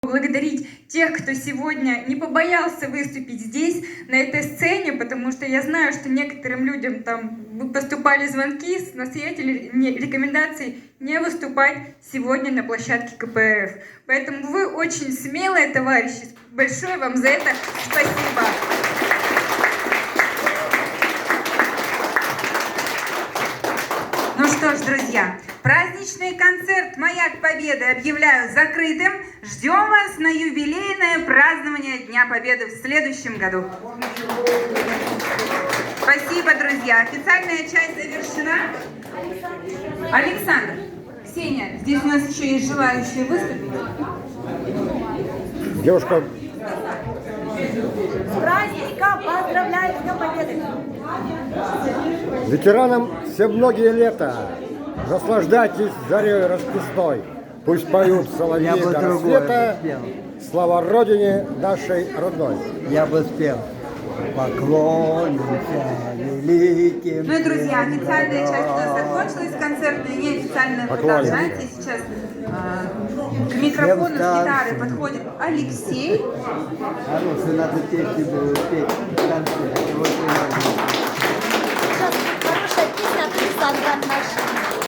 Благодарить тех, кто сегодня не побоялся выступить здесь, на этой сцене, потому что я знаю, что некоторым людям там поступали звонки с настоятельной рекомендацией не выступать сегодня на площадке КПРФ. Поэтому вы очень смелые, товарищи. Большое вам за это спасибо. Ну что ж, друзья, праздничный концерт «Маяк Победы» объявляю закрытым. Ждем вас на юбилейное празднование Дня Победы в следующем году. Спасибо, друзья. Официальная часть завершена. Александр, Ксения, здесь у нас еще есть желающие выступить. Девушка. С праздником! Поздравляю с Днем Победы! Ветеранам все многие лета. Наслаждайтесь зарей расписной. Пусть поют соловьи до рассвета. Слава Родине нашей родной. Я бы спел. Поклонимся великим. Ну и, друзья, официальная часть у нас закончилась, концертная, неофициальная продолжается. Сейчас к микрофону с гитарой подходит Алексей. Хорошо, надо песни было петь. Сейчас хорошая песня от Александра наша.